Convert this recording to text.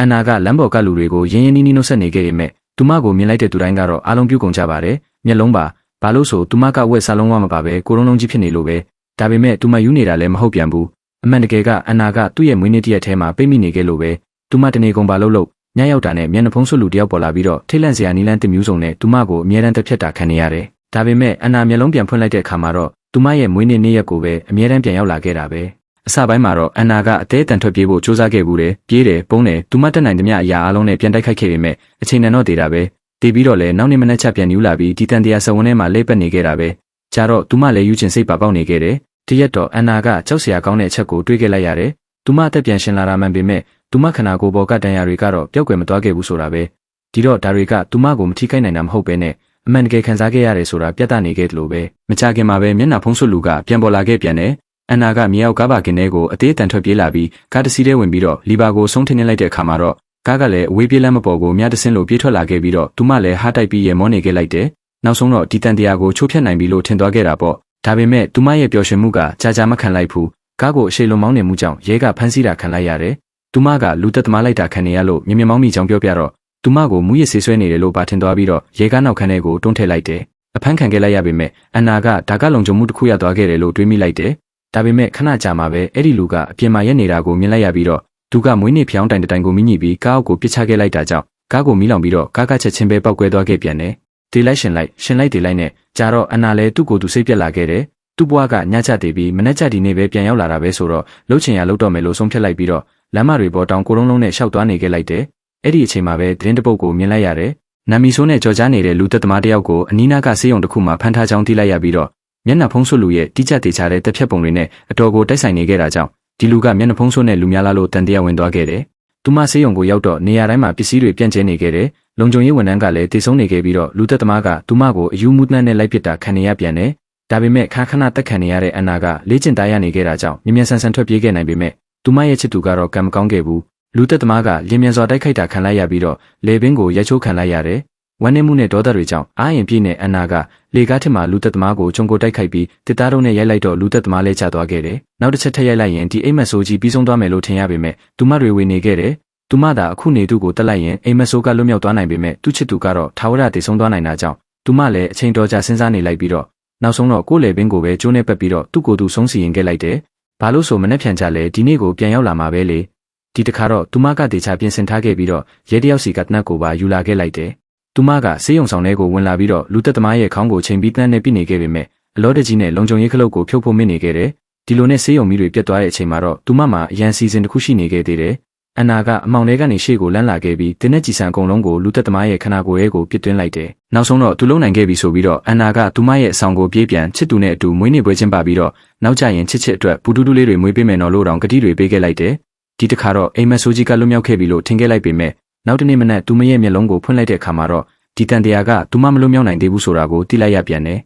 အန်နာကလမ်းပေါ်ကလူတွေကိုရင်းရင်းနှီးနှီးနှုတ်ဆက်နေခဲ့ပေမဲ့သူမကိုမြင်လိုက်တဲ့သူတိုင်းကတော့အားလုံးပြုတ်ကုန်ကြပါတယ်မျက်လုံးပါဘာလို့ဆိုသူမကဝက်စားလုံးဝမပါပဲကိုလုံးကြီးဖြစ်နေလို့ပဲဒါပေမဲ့သူမယူနေတာလည်းမဟုတ်ပြန်ဘူးအမှန်တကယ်ကအန်နာကသူ့ရဲ့မွေးနေ့တရက်ထဲမှာပိတ်မိနေခဲ့လို့ပဲသူမတနေကုန်ပါလို့ညရောက်တာနဲ့မျက်နှာဖုံးဆွလူတယောက်ပေါ်လာပြီးတော့ထိတ်လန့်စရာနီးလန်းတစ်မျိုးစုံနဲ့သူမကိုအမြဲတမ်းတက်ဖြတ်တာခံနေရတယ်ဒါပေမဲ့အန်နာမျက်လုံးပြန်ဖွင့်လိုက်တဲ့အခါမှာတော့သူမရဲ့မွေးနေ့ရက်ကိုပဲအမြဲတမ်းပြန်ရောက်လာခဲ့တာပဲအစပိုင်းမှာတော့အန်နာကအသေးအတန်ထွက်ပြေးဖို့စူးစမ်းခဲ့ဘူးတယ်ပြေးတယ်ပုံးတယ်သူမတက်နိုင်သမျှအရာအလုံးနဲ့ပြန်တိုက်ခိုက်ခဲ့ပေမဲ့အချိန်နဲ့တော့တေးတာပဲတေးပြီးတော့လည်းနောက်နေ့မနေ့ချက်ပြန်ညူလာပြီးဒီတန်တရားစဝန်းထဲမှာလေးပတ်နေခဲ့တာပဲကြတော့သူမလည်းယူချင်စိတ်ပါပေါက်နေခဲ့တယ်တရက်တော့အန်နာကကြောက်စရာကောင်းတဲ့အချက်ကိုတွေးခဲ့လိုက်ရတယ်သူမအသက်ပြန်ရှင်လာတာမှန်ပေမဲ့သူမခန္ဓာကိုယ်ပေါ်ကတန်ရာတွေကတော့ပျောက်ကွယ်မသွားခဲ့ဘူးဆိုတာပဲဒီတော့ဒါတွေကသူမကိုမထိခိုက်နိုင်တာမဟုတ်ပဲနဲ့အမှန်တကယ်ခံစားခဲ့ရတယ်ဆိုတာပြသနေခဲ့တယ်လို့ပဲမကြခင်မှာပဲမျက်နှာဖုံးဆွလူကပြန်ပေါ်လာခဲ့ပြန်တယ်အန်နာကမြေအောက်ကားပါကင်ထဲကိုအသေးအတန်ထွက်ပြေးလာပြီးကားတစ်စီးထဲဝင်ပြီးတော့လီဘာကိုဆုံးထင်းနေလိုက်တဲ့အခါမှာတော့ကားကလည်းအဝေးပြေးလမ်းမပေါ်ကိုမြတဆင်းလိုပြေးထွက်လာခဲ့ပြီးတော့သူမလည်းဟားတိုက်ပြီးရေမောနေခဲ့လိုက်တယ်နောက်ဆုံးတော့ဒီတန်တရားကိုချိုးဖျက်နိုင်ပြီလို့ထင်သွားခဲ့တာပေါ့ဒါပေမဲ့သူမရဲ့ပျော်ရွှင်မှုကကြာမခံလိုက်ဘူးကားကိုအရှိလုံမောင်းနေမှုကြောင့်ရဲကဖမ်းဆီးတာခံလိုက်ရတယ်သူမကလူသက်သမားလိုက်တာခံနေရလို့မြင်မောင်းမိကြောင်းပြောပြတော့သူမကိုမူးယစ်ဆေးဆွဲနေတယ်လို့ပါထင်သွားပြီးတော့ရဲကားနောက်ခန်းထဲကိုတွန်းထည့်လိုက်တယ်အဖမ်းခံခဲ့လိုက်ရပေမဲ့အန်နာကဒါကလုံခြုံမှုတစ်ခုရသွားခဲ့တယ်လို့တွေးမိလိုက်တယ်ဒါပေမဲ့ခဏကြာမှပဲအဲ့ဒီလူကအပြင်မှာရက်နေတာကိုမြင်လိုက်ရပြီးတော့သူကမွေးနေ့ဖျောင်းတိုင်တိုင်ကိုမိညိပြီးကားအောက်ကိုပစ်ချခဲ့လိုက်တာကြောင့်ကားကိုမီးလောင်ပြီးတော့ကားကချက်ချင်းပဲပောက်ကွဲသွားခဲ့ပြန်တယ်ဒေးလိုက်ရှင်လိုက်ဒေးလိုက်နဲ့ကြာတော့အန်နာလည်းသူ့ကိုယ်သူစိတ်ပြက်လာခဲ့တယ်သူ့ဘွားကညချတည်ပြီးမနေ့ချက်ဒီနေ့ပဲပြန်ရောက်လာတာပဲဆိုတော့လှုပ်ချင်ရလှုပ်တော့မယ်လို့ဆုံးဖြတ်လိုက်ပြီးတော့လမ်းမတွေပေါ်တောင်ကိုလုံးလုံးနဲ့ရှောက်သွားနေခဲ့လိုက်တယ်အဲ့ဒီအချိန်မှာပဲသတင်းတပုတ်ကိုမြင်လိုက်ရတယ်နာမီဆိုးနဲ့ကြော်ကြားနေတဲ့လူသက်သမားတယောက်ကိုအနီးနားကဆေးရုံတစ်ခုမှာဖမ်းထားကြောင်းသိလိုက်ရပြီးတော့မျက်နှာဖုံးဆွလူရဲ့တိကျသေးချတဲ့တက်ဖြတ်ပုံတွေနဲ့အတော်ကိုတိုက်ဆိုင်နေခဲ့တာကြောင့်ဒီလူကမျက်နှာဖုံးဆွနဲ့လူများလားလို့တန်တရားဝင်သွားခဲ့တယ်သူမဆေးရုံကိုရောက်တော့နေရာတိုင်းမှာပစ္စည်းတွေပြန့်ကျဲနေခဲ့တယ်လုံခြုံရေးဝန်ထမ်းကလည်းတေဆုံးနေခဲ့ပြီးတော့လူသက်သမားကသူမကိုအယူမှုနှမ်းနဲ့လိုက်ပစ်တာခံနေရပြန်တယ်ဒါပေမဲ့ခါခဏတက်ခံနေရတဲ့အန်နာကလေ့ကျင့်သားရနေခဲ့တာကြောင့်မြ мян ဆန်ဆန်ထွက်ပြေးခဲ့နိုင်ပေမဲ့သူမရဲ့ချစ်သူကတော့ကံမကောင်းခဲ့ဘူးလူသက်သမားကလျင်မြန်စွာတိုက်ခိုက်တာခံလိုက်ရပြီးတော့လေပင်ကိုရိုက်ချိုးခံလိုက်ရတယ်ဝမ်းနည်းမှုနဲ့ဒေါသတွေကြောင့်အားရင်ပြည့်နေအန်နာကလေကားထစ်မှာလူသက်သမားကိုဂျုံကိုတိုက်ခိုက်ပြီးတစ်သားလုံးနဲ့ရိုက်လိုက်တော့လူသက်သမားလဲကျသွားခဲ့တယ်နောက်တစ်ချက်ထပ်ရိုက်လိုက်ရင်ဒီအိမ်မက်ဆိုးကြီးပြီးဆုံးသွားမယ်လို့ထင်ရပေမဲ့သူမတွေဝေနေခဲ့တယ်သူမသာအခုနေသူကိုတက်လိုက်ရင်အိမ်မက်ဆိုးကလွတ်မြောက်သွားနိုင်ပေမဲ့သူ့ချစ်သူကတော့ထာဝရတည်ဆုံးသွားနိုင်တာကြောင့်သူမလည်းအချိန်တော်ကြာစဉ်းစားနေလိုက်ပြီးတော့နောက်ဆုံးတော့ကိုယ်လေပင်ကိုပဲကျိုးနဲ့ပက်ပြီးတော့သူ့ကိုယ်သူဆုံးစီရင်ခဲ့လိုက်တယ်ဘာလို့ဆိုမနှက်ဖြန်ကြလဲဒီနေ့ကိုပြန်ရောက်လာမှာပဲလေဒီတခါတော့သူမကတေချာပြင်ဆင်ထားခဲ့ပြီးတော့ရဲတယောက်စီကတနတ်ကိုပါယူလာခဲ့လိုက်တယ်သူမကဆေးရုံဆောင်ထဲကိုဝင်လာပြီးတော့လူသက်သမားရဲ့ခေါင်းကိုချိန်ပြီးတန်းနဲ့ပြစ်နေခဲ့ပေမဲ့အလောတကြီးနဲ့လုံခြုံရေးခလုတ်ကိုဖြုတ်ဖို့မင်းနေခဲ့တယ်ဒီလိုနဲ့ဆေးရုံမီးတွေပြတ်သွားတဲ့အချိန်မှာတော့သူမမှာအရန်စီစဉ်တစ်ခုရှိနေခဲ့သေးတယ်အန်နာကအမောင်ထဲကနေရှေ့ကိုလမ်းလာခဲ့ပြီးတင်းနဲ့ကြည်စံအကုန်လုံးကိုလူသက်သမားရဲ့ခနာကိုယ်ရဲကိုပစ်သွင်းလိုက်တယ်နောက်ဆုံးတော့သူလုံနိုင်ခဲ့ပြီဆိုပြီးတော့အန်နာကသူမရဲ့အဆောင်ကိုပြေးပြန်ချစ်သူနဲ့အတူမွေးနေ့ပွဲကျင်းပပြီးတော့နောက်ကျရင်ချစ်အတွက်ပူတူးတူးလေးတွေမွေးပေးမယ်နော်လို့တောင်ကတိတွေပေးခဲ့လိုက်တယ်ဒီတခါတော့အိမ်မက်ဆိုးကြီးကလွတ်မြောက်ခဲ့ပြီလို့ထင်ခဲ့လိုက်ပေမဲ့နောက်တနေ့မနက်သူမရဲ့မျက်လုံးကိုဖွင့်လိုက်တဲ့အခါမှာတော့ဒီတန်တရားကသူမမလွတ်မြောက်နိုင်သေးဘူးဆိုတာကိုသိလိုက်ရပြန်တယ်